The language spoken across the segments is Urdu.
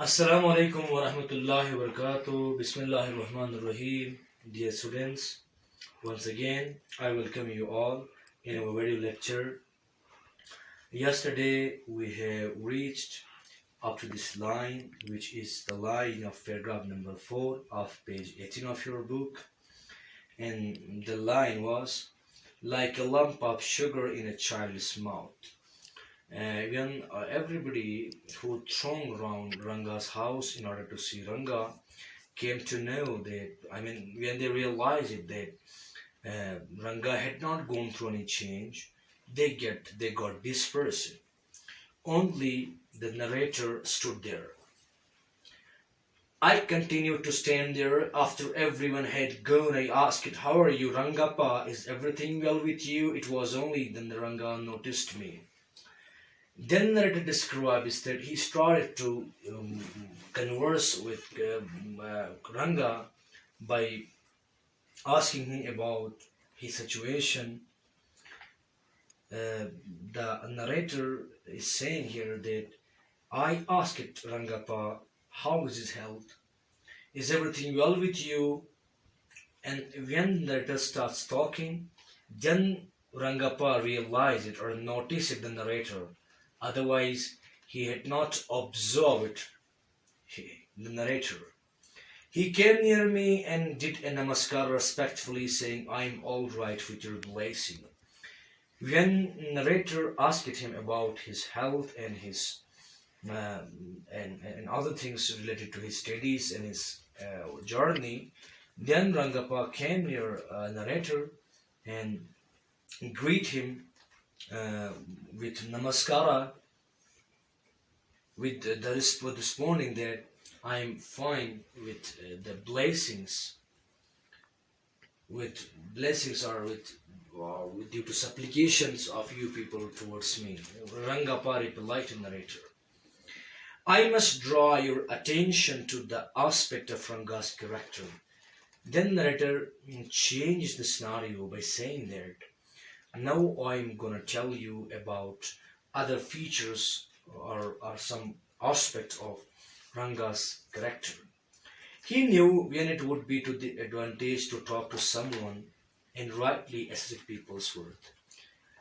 Assalamu alaikum wa rahmatullahi wa barakatuh. Bismillahir Rahmanir Rahim. Dear students, once again I welcome you all in our video lecture. Yesterday we have reached up to this line, which is the line of paragraph number 4 of page 18 of your book. And the line was, like a lump of sugar in a child's mouth. When everybody who thronged around Ranga's house in order to see Ranga came to know that, when they realized it, that Ranga had not gone through any change, they got dispersed. Only the narrator stood there. I continued to stand there after everyone had gone. I asked, "How are you, Rangappa? Is everything well with you?" It was only then the Ranga noticed me. Then narrator describes that he started to converse with Ranga by asking him about his situation. The narrator is saying here that I asked Rangappa, "How is his health? Is everything well with you?" And when the narrator starts talking, then Rangappa realized it or noticed the narrator. Otherwise, he had not observed the narrator. He came near me and did a namaskar respectfully, saying, "I am all right with your blessing." When narrator asked him about his health and his and other things related to his studies and his journey, then Rangappa came near narrator and greet him with namaskara, with responding that I am fine with the blessings. With blessings are with due to supplications of you people towards me. Rangappa replied to narrator, "I must draw your attention to the aspect of Ranga's character." Then narrator changed the scenario by saying that, "Now I'm gonna tell you about other features or some aspects of Ranga's character." He knew when it would be to the advantage to talk to someone and rightly assess people's worth.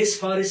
As far as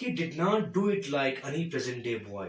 he did not do it like any present day boy.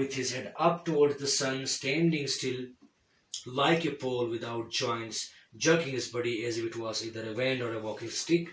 with his head up towards the sun, standing still like a pole without joints, jerking his body as if it was either a wand or a walking stick.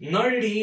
Nor did he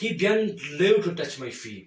he bent low to touch my feet.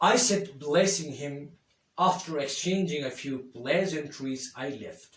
I said, blessing him. After exchanging a few pleasantries, I left.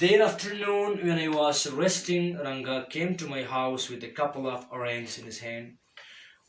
That afternoon, when I was resting, Ranga came to my house with a couple of oranges in his hand.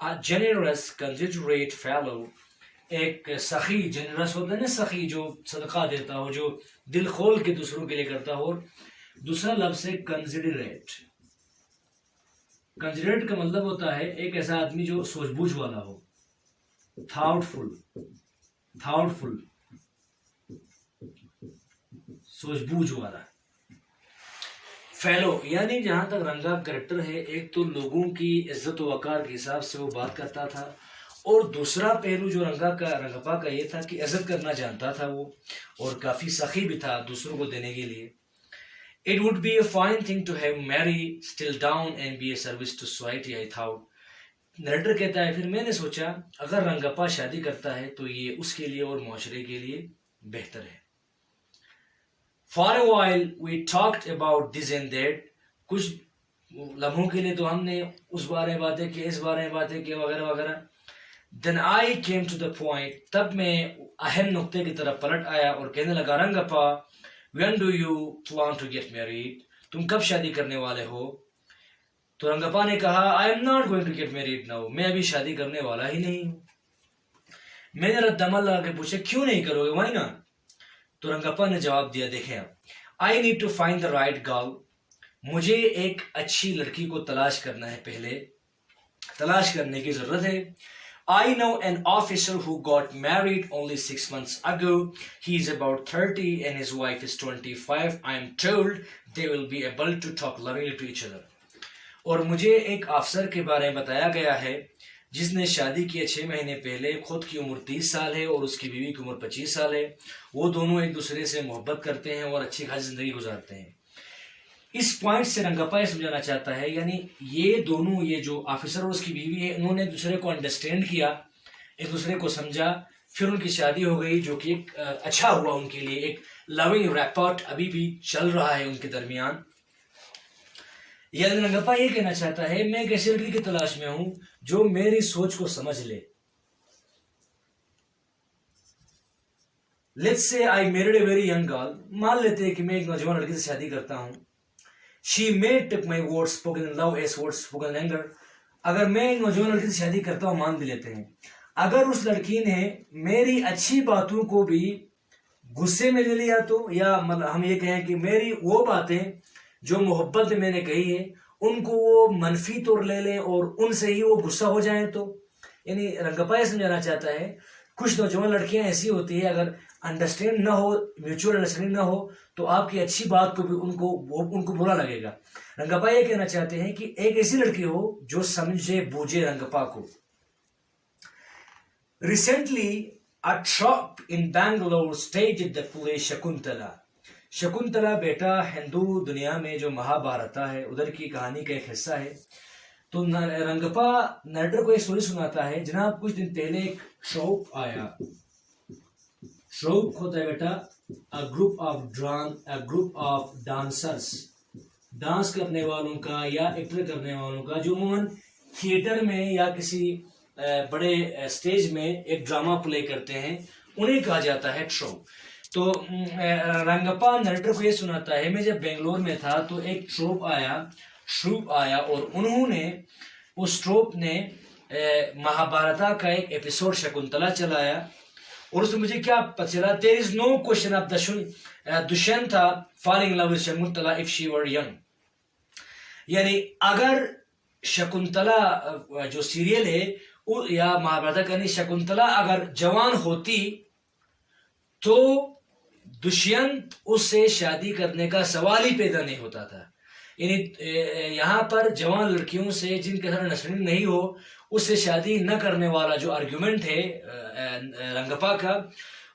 A generous, considerate fellow, ایک سخی، جنرس ہوتا ہے نا سخی، جو صدقہ دیتا ہو، جو دل کھول کے دوسروں کے لیے کرتا ہو. اور دوسرا لفظ ہے کنسیڈریٹ. کنسیڈریٹ کا مطلب ہوتا ہے ایک ایسا آدمی جو سوچ بوجھ والا ہو، تھاؤٹ فل، سوچ بوجھ والا. فیلو یعنی جہاں تک رنگا کریکٹر ہے، ایک تو لوگوں کی عزت و وقار کے حساب سے وہ بات کرتا تھا، اور دوسرا پہلو جو رنگپا کا یہ تھا کہ عزت کرنا جانتا تھا وہ، اور کافی سخی بھی تھا دوسروں کو دینے کے لیے. It would be a fine thing to have Mary still down and be a service to society, I thought. Narrator کہتا ہے پھر میں نے سوچا اگر رنگپا شادی کرتا ہے تو یہ اس کے لیے اور معاشرے کے لیے بہتر ہے. For a while we talked about this and that. کچھ لمحوں کے لیے تو ہم نے اس بارے میں باتیں کی، اس بارے میں باتیں کی، وغیرہ وغیرہ. Then I came to the point. تب میں اہم نقطے کی طرف پلٹ آیا اور کہنے لگا رنگپا when do you plan to get married؟ تم کب شادی کرنے والے ہو؟ تو رنگپا نے کہا I am not going to get married now. میں ابھی شادی کرنے والا ہی نہیں ہوں. میں نے رد عمل لگا کے پوچھا کیوں نہیں کرو گے؟ why not؟ تو رنگپا نے جواب دیا دیکھیں I need to find the right girl. مجھے ایک اچھی لڑکی کو تلاش کرنا ہے، پہلے تلاش کرنے کی ضرورت ہے. I know an officer who got married only 6 months ago. He is about 30 and his wife is 25. I am told they will be able to talk lovingly to each other. اور مجھے ایک افسر کے بارے میں بتایا گیا ہے جس نے شادی کی 6 مہینے پہلے. خود کی عمر 30 سال ہے اور اس کی بیوی کی عمر 25 سال ہے. وہ دونوں ایک دوسرے سے محبت کرتے ہیں اور اچھی خاصی زندگی گزارتے ہیں. اس پوائنٹ سے رنگپا یہ سمجھانا چاہتا ہے یعنی یہ دونوں، یہ جو آفیسر اور اس کی بیوی ہے، انہوں نے ایک دوسرے کو انڈرسٹینڈ کیا، ایک دوسرے کو سمجھا، پھر ان کی شادی ہو گئی، جو کہ ایک اچھا ہوا ان کے لیے. ایک لونگ ریپورٹ ابھی بھی چل رہا ہے ان کے درمیان. یعنی رنگپا یہ کہنا چاہتا ہے میں ایک ایسی لڑکی کی تلاش میں ہوں جو میری سوچ کو سمجھ لے. Let's say I married a very young girl. مان لیتے ہیں کہ میں ایک نوجوان لڑکی سے شادی کرتا ہوں. She may take my words spoken in love as words spoken in anger. اگر میں ایک نوجوان لڑکی سے شادی کرتا ہوں، مان بھی لیتے ہیں، اگر اس لڑکی نے میری اچھی باتوں کو بھی غصے میں لے لیا تو، یا ہم یہ کہیں کہ میری وہ باتیں جو محبت میں نے کہی ہے ان کو وہ منفی طور لے لیں اور ان سے ہی وہ غصہ ہو جائیں تو. یعنی رنگپا یہ سمجھانا چاہتا ہے کچھ نوجوان لڑکیاں ایسی ہوتی ہیں اگر انڈرسٹینڈ نہ ہو، میوچول انڈرسٹینڈنگ نہ ہو تو آپ کی اچھی بات کو بھی ان کو برا لگے گا. رنگپا یہ کہنا چاہتے ہیں کہ ایک ایسی لڑکی ہو جو سمجھے بوجھے رنگپا کو. Recently, a troop in Bangalore staged the play Shakuntala. Shakuntala بیٹا ہندو دنیا میں جو مہابھارتا ہے ادھر کی کہانی کا ایک حصہ ہے. تو رنگپا نریٹر کو ایک اسٹوری سناتا ہے. جناب کچھ دن پہلے ایک ٹروپ آیا. ٹروپ ہوتا ہے بیٹا گروپ آف ڈانسرس، ڈانس کرنے والوں کا یا ایکٹر کرنے والوں کا، جو عموماً تھیٹر میں یا کسی بڑے اسٹیج میں ایک ڈرامہ پلے کرتے ہیں، انہیں کہا جاتا ہے ٹروپ. تو رنگپا نریٹر کو یہ سناتا ہے میں جب بنگلور میں تھا تو ایک ٹروپ آیا اور انہوں نے اس ٹروپ نے مہابھارتا کا ایک ایپیسوڈ شکنتلا چلایا. اور اس میں مجھے کیا پتہ چلا، there is no question of Dushyanta falling in love with Shakuntala if she were young. یعنی اگر شکنتلا جو سیریل ہے یا مہابھارتا کا، یعنی شکنتلا اگر جوان ہوتی تو دشینت اس سے شادی کرنے کا سوال ہی پیدا نہیں ہوتا تھا. یعنی یہاں پر جوان لڑکیوں سے جن کے ساتھ انڈرسٹینڈنگ نہیں ہو اس سے شادی نہ کرنے والا جو آرگیومنٹ ہے رنگپا کا،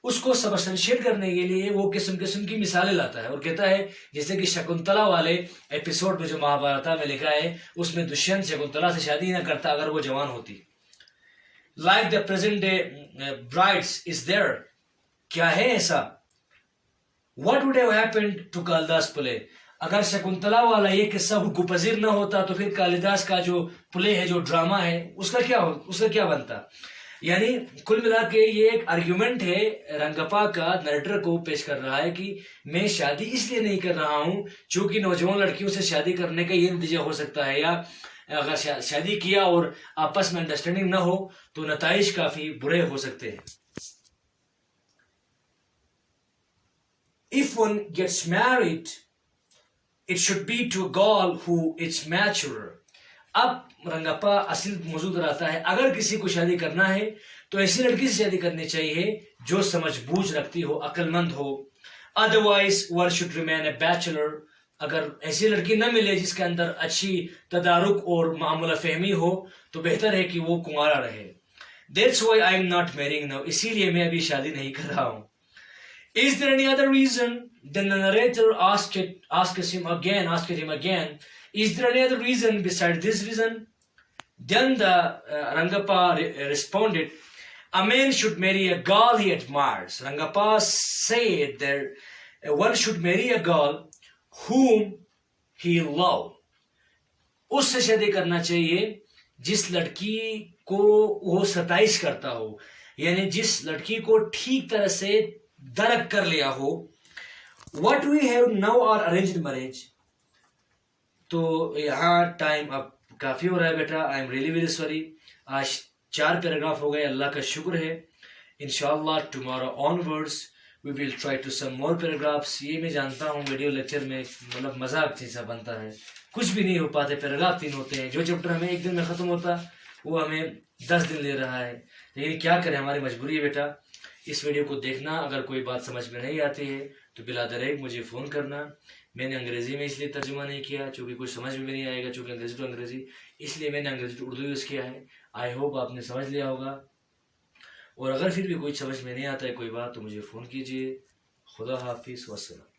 اس کو سبسٹنشیٹ کرنے کے لیے وہ قسم کی مثالیں لاتا ہے اور کہتا ہے جیسے کہ شکنتلا والے ایپیسوڈ میں جو مہابھارتا میں لکھا ہے اس میں دشینت شکنتلا سے شادی نہ کرتا اگر وہ جوان ہوتی. Like the present day brides is there. کیا ہے ایسا؟ What would have happened to Kalidas play؟ اگر شکنتلا والا یہ قصہ حقوق پذیر نہ ہوتا تو پھر کالیداس کا جو پلے ہے، جو ڈرامہ ہے، اس کا کیا بنتا؟ یعنی کل ملا کے یہ ایک آرگیومنٹ ہے رنگپا کا نریٹر کو پیش کر رہا ہے کہ میں شادی اس لیے نہیں کر رہا ہوں چونکہ نوجوان لڑکیوں سے شادی کرنے کا یہ نتیجہ ہو سکتا ہے، یا اگر شادی کیا اور آپس میں انڈرسٹینڈنگ نہ ہو تو نتائج کافی برے ہو سکتے ہیں. If one gets married, it should be to a girl who is mature. اب رنگپا اصل موضوع رہتا ہے اگر کسی کو شادی کرنا ہے تو ایسی لڑکی سے شادی کرنی چاہیے جو سمجھ بوجھ رکھتی ہو, عقل مند ہو. Otherwise one should remain a bachelor. اگر ایسی لڑکی نہ ملے جس کے اندر اچھی تدارک اور معاملہ فہمی ہو تو بہتر ہے کہ وہ کنوارا رہے. That's why I am not marrying now. اسی لیے میں ابھی شادی نہیں کر رہا ہوں. Is there any other reason? Then the narrator asked him again, is there any other reason besides this reason? Then the Rangappa responded, a man should marry a girl he admires. Rangappa said that one should marry a girl whom he loves. اس سے شادی کرنا چاہیے جس لڑکی کو وہ ستائش کرتا ہو, یعنی جس لڑکی کو ٹھیک طرح سے درک کر لیا ہو. What we have now are arranged marriage. تو یہاں ٹائم اب کافی ہو رہا ہے بیٹا. I am really very sorry. آج 4 پیراگراف ہو گئے, اللہ کا شکر ہے. انشاءاللہ tomorrow onwards we will try to some more paragraphs. یہ میں جانتا ہوں ویڈیو لیکچر میں مطلب مذاق جیسا بنتا ہے, کچھ بھی نہیں ہو پاتے, پیراگراف 3 ہوتے ہیں. جو چیپٹر ہمیں 1 دن میں ختم ہوتا وہ ہمیں 10 دن لے رہا ہے. لیکن کیا کریں, ہماری مجبوری ہے بیٹا. اس ویڈیو کو دیکھنا, اگر کوئی بات سمجھ میں نہیں آتی ہے تو بلا دریغ مجھے فون کرنا. میں نے انگریزی میں اس لیے ترجمہ نہیں کیا چونکہ کچھ سمجھ میں نہیں آئے گا, چونکہ انگریزی تو انگریزی, اس لیے میں نے انگریزی تو اردو یوز کیا ہے. آئی ہوپ آپ نے سمجھ لیا ہوگا, اور اگر پھر بھی کوئی سمجھ میں نہیں آتا ہے کوئی بات تو مجھے فون کیجیے. خدا حافظ, والسلام.